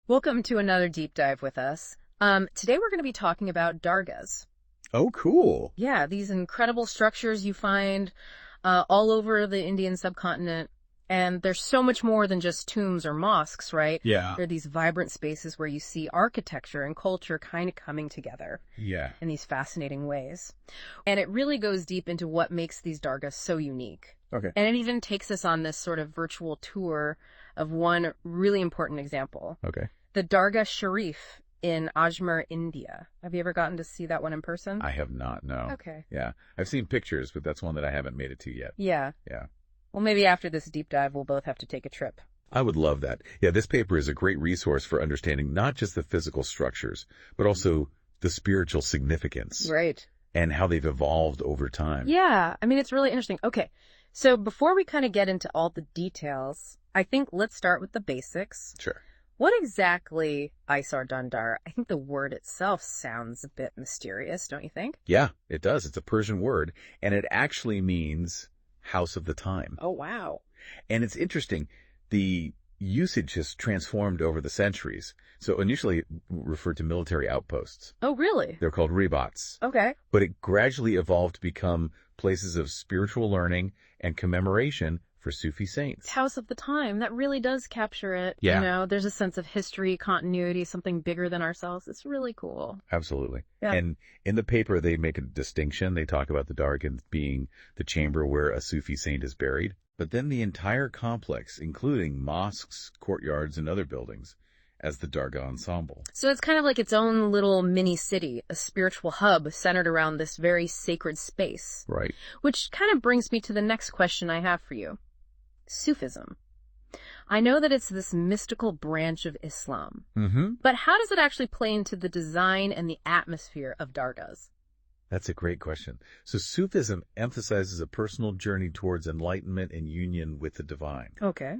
Welcome to another deep dive with us. Today we're going to be talking about dargahs. Oh, cool. Yeah, these incredible structures you find all over the Indian subcontinent. And there's so much more than just tombs or mosques, right? Yeah. They're these vibrant spaces where you see architecture and culture kind of coming together Yeah. in these fascinating ways. And it really goes deep into what makes these dargahs so unique. Okay. And it even takes us on this sort of virtual tour of one really important example. Okay. The Dargah Sharif in Ajmer, India. Have you ever gotten to see that one in person? I have not, no. Okay. Yeah. I've seen pictures, but that's one that I haven't made it to yet. Yeah. Yeah. Well, maybe after this deep dive, we'll both have to take a trip. I would love that. Yeah, this paper is a great resource for understanding not just the physical structures, but also the spiritual significance. Right. And how they've evolved over time. Yeah. I mean, it's really interesting. Okay. So before we kind of get into all the details, I think let's start with the basics. Sure. What exactly Isar Dandar? I think the word itself sounds a bit mysterious, don't you think? Yeah, it does. It's a Persian word, and it actually means house of the time. Oh, wow. And it's interesting. The usage has transformed over the centuries. So initially it referred to military outposts. Oh, really? They're called rebats. Okay. But it gradually evolved to become places of spiritual learning and commemoration for Sufi saints. House of the time. That really does capture it. Yeah. You know, there's a sense of history, continuity, something bigger than ourselves. It's really cool. Absolutely. Yeah. And in the paper, they make a distinction. They talk about the dargah being the chamber where a Sufi saint is buried. But then the entire complex, including mosques, courtyards, and other buildings, as the Dargah ensemble. So it's kind of like its own little mini city, a spiritual hub centered around this very sacred space. Right. Which kind of brings me to the next question I have for you. Sufism. I know that it's this mystical branch of Islam, but how does it actually play into the design and the atmosphere of dargahs? That's a great question. So Sufism emphasizes a personal journey towards enlightenment and union with the divine. Okay.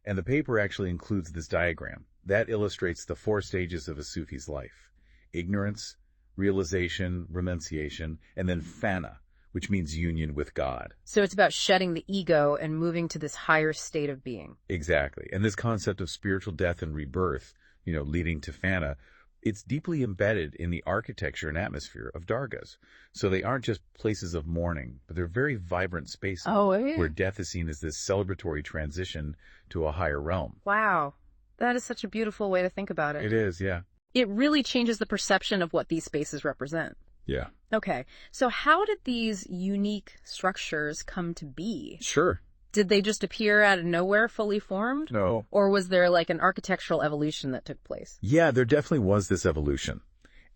And the paper actually includes this diagram. That illustrates the 4 stages of a Sufi's life. Ignorance, realization, renunciation, and then fana, which means union with God. So it's about shedding the ego and moving to this higher state of being. Exactly. And this concept of spiritual death and rebirth, leading to fana, it's deeply embedded in the architecture and atmosphere of dargahs. So they aren't just places of mourning, but they're very vibrant spaces where death is seen as this celebratory transition to a higher realm. Wow. That is such a beautiful way to think about it. It is, yeah. It really changes the perception of what these spaces represent. Yeah. Okay. So how did these unique structures come to be? Sure. Did they just appear out of nowhere fully formed? No. Or was there like an architectural evolution that took place? Yeah, there definitely was this evolution.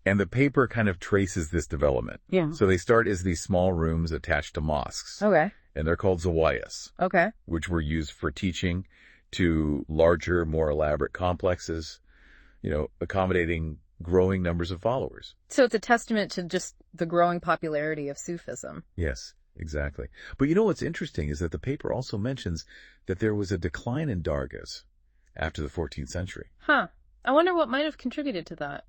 And the paper kind of traces this development. Yeah. So they start as these small rooms attached to mosques. Okay. And they're called zawayas. Okay. Which were used for teaching, to larger, more elaborate complexes, accommodating growing numbers of followers. So it's a testament to just the growing popularity of Sufism. Yes, exactly. But what's interesting is that the paper also mentions that there was a decline in dargahs after the 14th century. Huh. I wonder what might have contributed to that.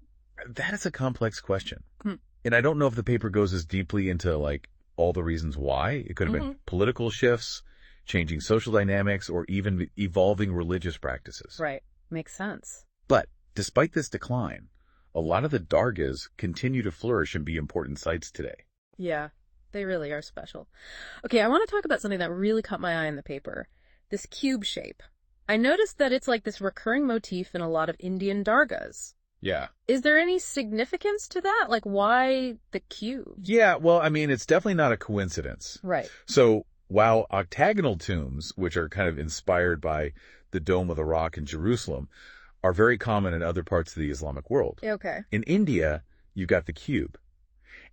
That is a complex question. And I don't know if the paper goes as deeply into all the reasons why. It could have been political shifts, changing social dynamics, or even evolving religious practices. Right. Makes sense. But despite this decline, a lot of the dargahs continue to flourish and be important sites today. Yeah, they really are special. Okay, I want to talk about something that really caught my eye in the paper. This cube shape. I noticed that it's like this recurring motif in a lot of Indian dargahs. Yeah. Is there any significance to that? Like, why the cube? Yeah, well, it's definitely not a coincidence. Right. So while octagonal tombs, which are kind of inspired by the Dome of the Rock in Jerusalem, are very common in other parts of the Islamic world. Okay. In India, you've got the cube.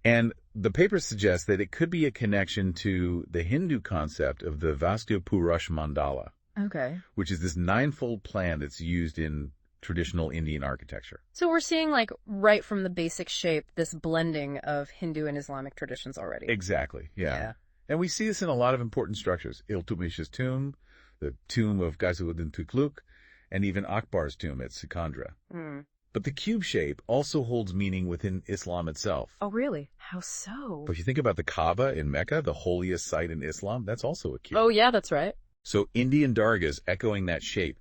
And the paper suggests that it could be a connection to the Hindu concept of the Vastu Purush mandala. Okay. Which is this 9-fold plan that's used in traditional Indian architecture. So we're seeing right from the basic shape, this blending of Hindu and Islamic traditions already. Exactly. Yeah. And we see this in a lot of important structures. Iltutmish's tomb, the tomb of Ghazouddin Tukluk, and even Akbar's tomb at Sikandra. But the cube shape also holds meaning within Islam itself. Oh, really? How so? But if you think about the Kaaba in Mecca, the holiest site in Islam, that's also a cube. Oh, yeah, that's right. So Indian dargahs echoing that shape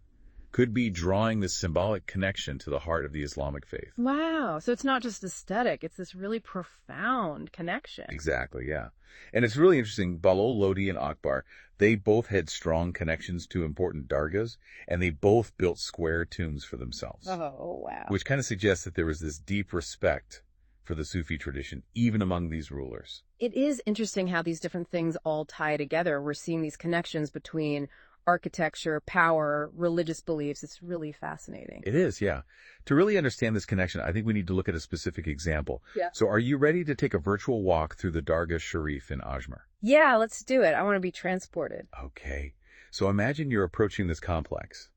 could be drawing this symbolic connection to the heart of the Islamic faith. Wow. So it's not just aesthetic. It's this really profound connection. Exactly, yeah. And it's really interesting. Balol Lodi and Akbar, they both had strong connections to important dargahs, and they both built square tombs for themselves. Oh, wow. Which kind of suggests that there was this deep respect for the Sufi tradition, even among these rulers. It is interesting how these different things all tie together. We're seeing these connections between architecture, power, religious beliefs. It's really fascinating. It is, yeah. To really understand this connection, I think we need to look at a specific example. Yeah. So are you ready to take a virtual walk through the Dargah Sharif in Ajmer? Yeah, let's do it. I want to be transported. Okay. So imagine you're approaching this complex,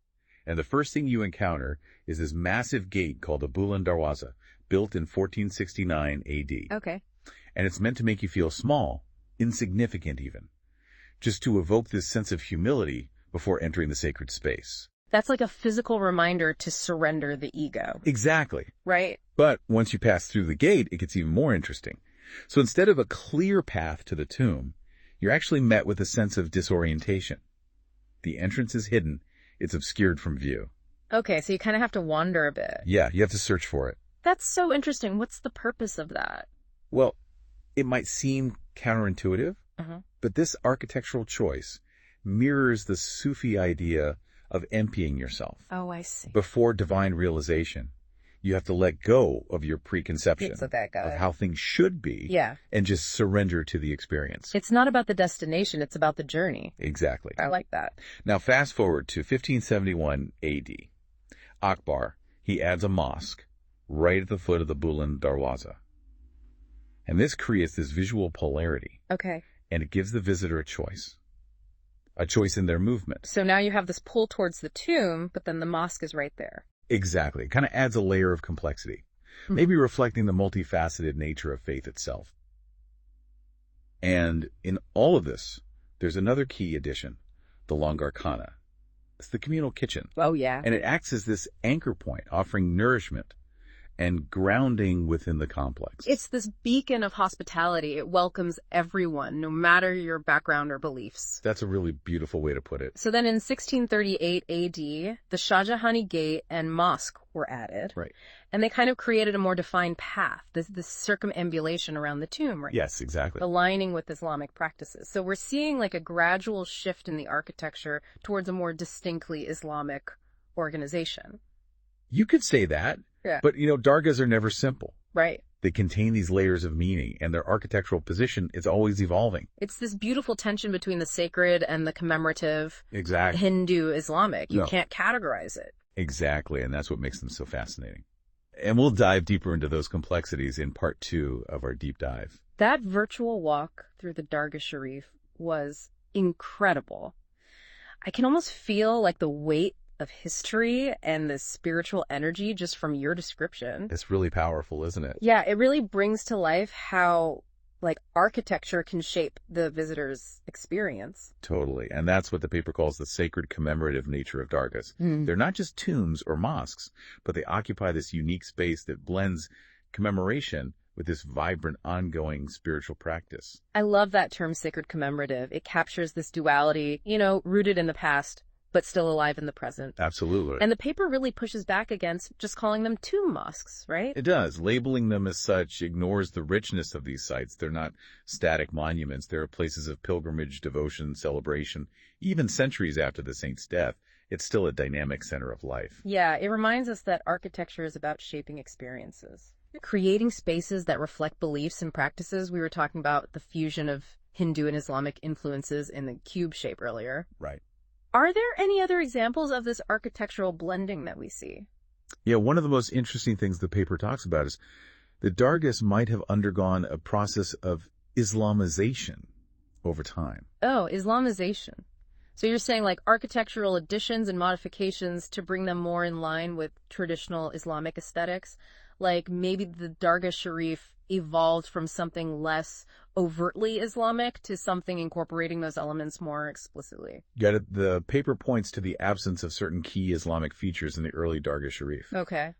and the first thing you encounter is this massive gate called the Bulan Darwaza, built in 1469 AD. Okay. And it's meant to make you feel small, insignificant even, just to evoke this sense of humility before entering the sacred space. That's like a physical reminder to surrender the ego. Exactly. Right? But once you pass through the gate, it gets even more interesting. So instead of a clear path to the tomb, you're actually met with a sense of disorientation. The entrance is hidden. It's obscured from view. Okay, so you kind of have to wander a bit. Yeah, you have to search for it. That's so interesting. What's the purpose of that? Well, it might seem counterintuitive, but this architectural choice mirrors the Sufi idea of emptying yourself. Oh, I see. Before divine realization, you have to let go of your preconception of how things should be, and just surrender to the experience. It's not about the destination, it's about the journey. Exactly. I like that. Now fast forward to 1571 AD. Akbar, he adds a mosque right at the foot of the Bulan Darwaza. And this creates this visual polarity. Okay. And it gives the visitor a choice in their movement. So now you have this pull towards the tomb, but then the mosque is right there. Exactly. It kind of adds a layer of complexity, maybe reflecting the multifaceted nature of faith itself. And in all of this, there's another key addition, the Langar Khana. It's the communal kitchen. Oh, yeah. And it acts as this anchor point, offering nourishment and grounding within the complex. It's this beacon of hospitality. It welcomes everyone, no matter your background or beliefs. That's a really beautiful way to put it. So then in 1638 AD, the Shahjahani Gate and Mosque were added. Right. And they kind of created a more defined path, this circumambulation around the tomb, right? Yes, exactly. Aligning with Islamic practices. So we're seeing like a gradual shift in the architecture towards a more distinctly Islamic organization. You could say that. Yeah. But, dargahs are never simple. Right. They contain these layers of meaning, and their architectural position is always evolving. It's this beautiful tension between the sacred and the commemorative. Exactly. Hindu-Islamic. You can't categorize it. Exactly, and that's what makes them so fascinating. And we'll dive deeper into those complexities in part 2 of our deep dive. That virtual walk through the Dargah Sharif was incredible. I can almost feel like the weight of history and the spiritual energy just from your description. It's really powerful, isn't it? Yeah, it really brings to life how architecture can shape the visitor's experience. Totally. And that's what the paper calls the sacred commemorative nature of dargahs. They're not just tombs or mosques, but they occupy this unique space that blends commemoration with this vibrant, ongoing spiritual practice. I love that term, sacred commemorative. It captures this duality, rooted in the past, but still alive in the present. Absolutely. And the paper really pushes back against just calling them tomb mosques, right? It does. Labeling them as such ignores the richness of these sites. They're not static monuments. They're places of pilgrimage, devotion, celebration. Even centuries after the saint's death, it's still a dynamic center of life. Yeah, it reminds us that architecture is about shaping experiences. Creating spaces that reflect beliefs and practices. We were talking about the fusion of Hindu and Islamic influences in the cube shape earlier. Right. Are there any other examples of this architectural blending that we see? Yeah, one of the most interesting things the paper talks about is the dargahs might have undergone a process of Islamization over time. Oh, Islamization. So you're saying architectural additions and modifications to bring them more in line with traditional Islamic aesthetics? Like maybe the Dargah Sharif evolved from something less overtly Islamic to something incorporating those elements more explicitly. Got it. The paper points to the absence of certain key Islamic features in the early Dargah Sharif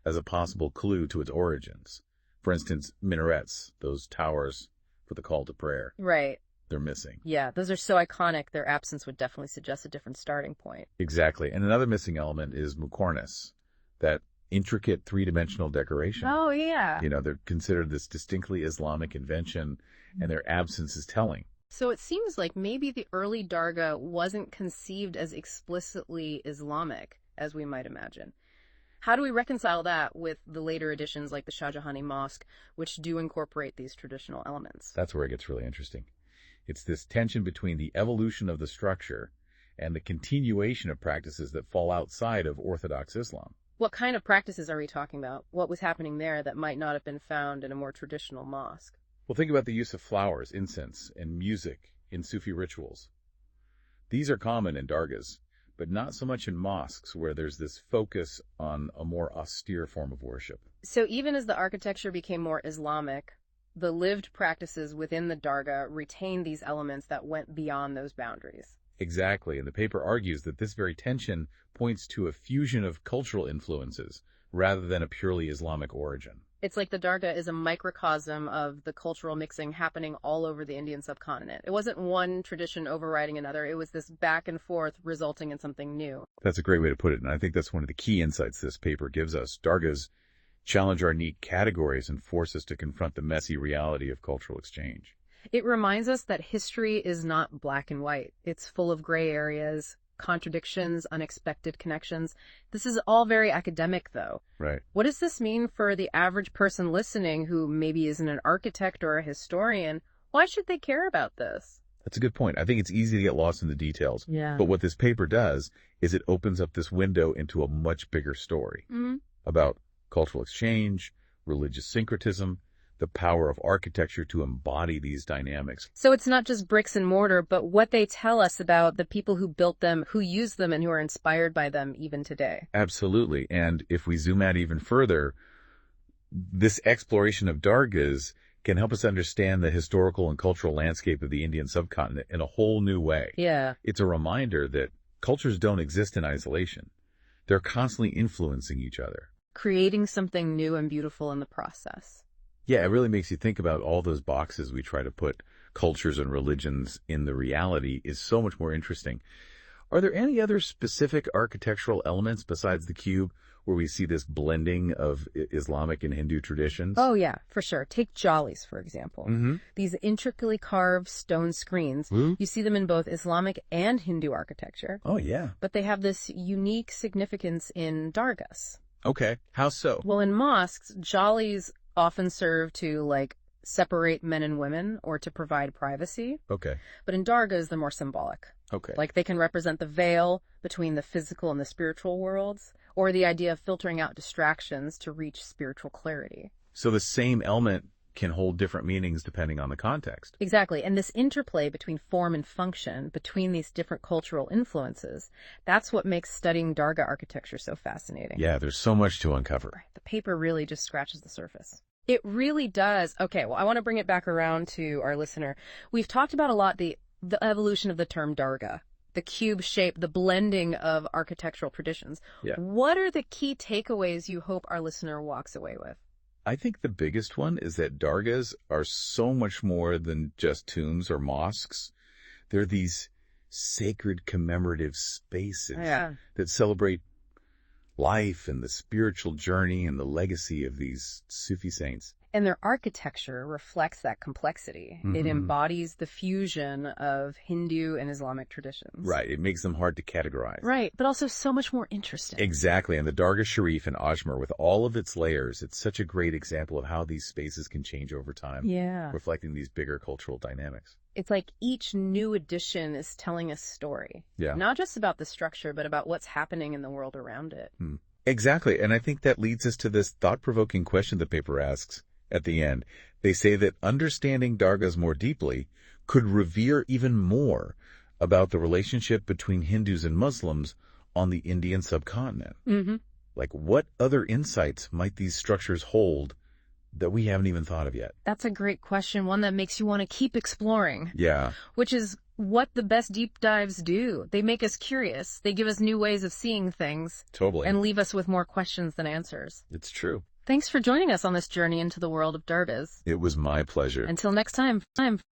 as a possible clue to its origins. For instance, minarets, those towers for the call to prayer. Right. they're missing. Yeah, those are so iconic, their absence would definitely suggest a different starting point. Exactly. And another missing element is muqarnas, that intricate three-dimensional decoration. Oh, yeah. They're considered this distinctly Islamic invention, and their absence is telling. So it seems like maybe the early dargah wasn't conceived as explicitly Islamic as we might imagine. How do we reconcile that with the later editions like the Shahjahani Mosque, which do incorporate these traditional elements? That's where it gets really interesting. It's this tension between the evolution of the structure and the continuation of practices that fall outside of Orthodox Islam. What kind of practices are we talking about? What was happening there that might not have been found in a more traditional mosque? Well, think about the use of flowers, incense, and music in Sufi rituals. These are common in dargahs, but not so much in mosques where there's this focus on a more austere form of worship. So even as the architecture became more Islamic, the lived practices within the dargah retained these elements that went beyond those boundaries. Exactly, and the paper argues that this very tension points to a fusion of cultural influences rather than a purely Islamic origin. It's like the dargah is a microcosm of the cultural mixing happening all over the Indian subcontinent. It wasn't one tradition overriding another. It was this back and forth resulting in something new. That's a great way to put it, and I think that's one of the key insights this paper gives us. Dargahs challenge our neat categories and force us to confront the messy reality of cultural exchange. It reminds us that history is not black and white. It's full of gray areas, contradictions, unexpected connections. This is all very academic, though. Right. What does this mean for the average person listening who maybe isn't an architect or a historian? Why should they care about this? That's a good point. I think it's easy to get lost in the details. Yeah. But what this paper does is it opens up this window into a much bigger story about cultural exchange, religious syncretism, the power of architecture to embody these dynamics. So it's not just bricks and mortar, but what they tell us about the people who built them, who use them, and who are inspired by them even today. Absolutely. And if we zoom out even further, this exploration of dargahs can help us understand the historical and cultural landscape of the Indian subcontinent in a whole new way. Yeah. It's a reminder that cultures don't exist in isolation. They're constantly influencing each other, Creating something new and beautiful in the process. Yeah, it really makes you think about all those boxes we try to put cultures and religions in. The reality is so much more interesting. Are there any other specific architectural elements besides the cube where we see this blending of Islamic and Hindu traditions? Oh, yeah, for sure. Take jollies, for example. These intricately carved stone screens, you see them in both Islamic and Hindu architecture. Oh, yeah. But they have this unique significance in dargahs. Okay. How so? Well, in mosques, jollies often serve to, separate men and women or to provide privacy. Okay. But in dargahs, they're more symbolic. Okay. Like they can represent the veil between the physical and the spiritual worlds, or the idea of filtering out distractions to reach spiritual clarity. So the same element can hold different meanings depending on the context. Exactly. And this interplay between form and function, between these different cultural influences, that's what makes studying dargah architecture so fascinating. Yeah, there's so much to uncover. Right. The paper really just scratches the surface. It really does. Okay, well, I want to bring it back around to our listener. We've talked about a lot the evolution of the term dargah, the cube shape, the blending of architectural traditions. Yeah. What are the key takeaways you hope our listener walks away with? I think the biggest one is that dargahs are so much more than just tombs or mosques. They're these sacred commemorative spaces that celebrate life and the spiritual journey and the legacy of these Sufi saints. And their architecture reflects that complexity. It embodies the fusion of Hindu and Islamic traditions. Right. It makes them hard to categorize. Right, but also so much more interesting. Exactly. And the Dargah Sharif in Ajmer, with all of its layers, it's such a great example of how these spaces can change over time. Yeah. Reflecting these bigger cultural dynamics. It's like each new edition is telling a story. Yeah. Not just about the structure, but about what's happening in the world around it. Exactly. And I think that leads us to this thought-provoking question the paper asks at the end. They say that understanding dargahs more deeply could reveal even more about the relationship between Hindus and Muslims on the Indian subcontinent. Like, what other insights might these structures hold that we haven't even thought of yet? That's a great question, one that makes you want to keep exploring. Yeah. Which is what the best deep dives do. They make us curious. They give us new ways of seeing things. Totally. And leave us with more questions than answers. It's true. Thanks for joining us on this journey into the world of dargahs. It was my pleasure. Until next time.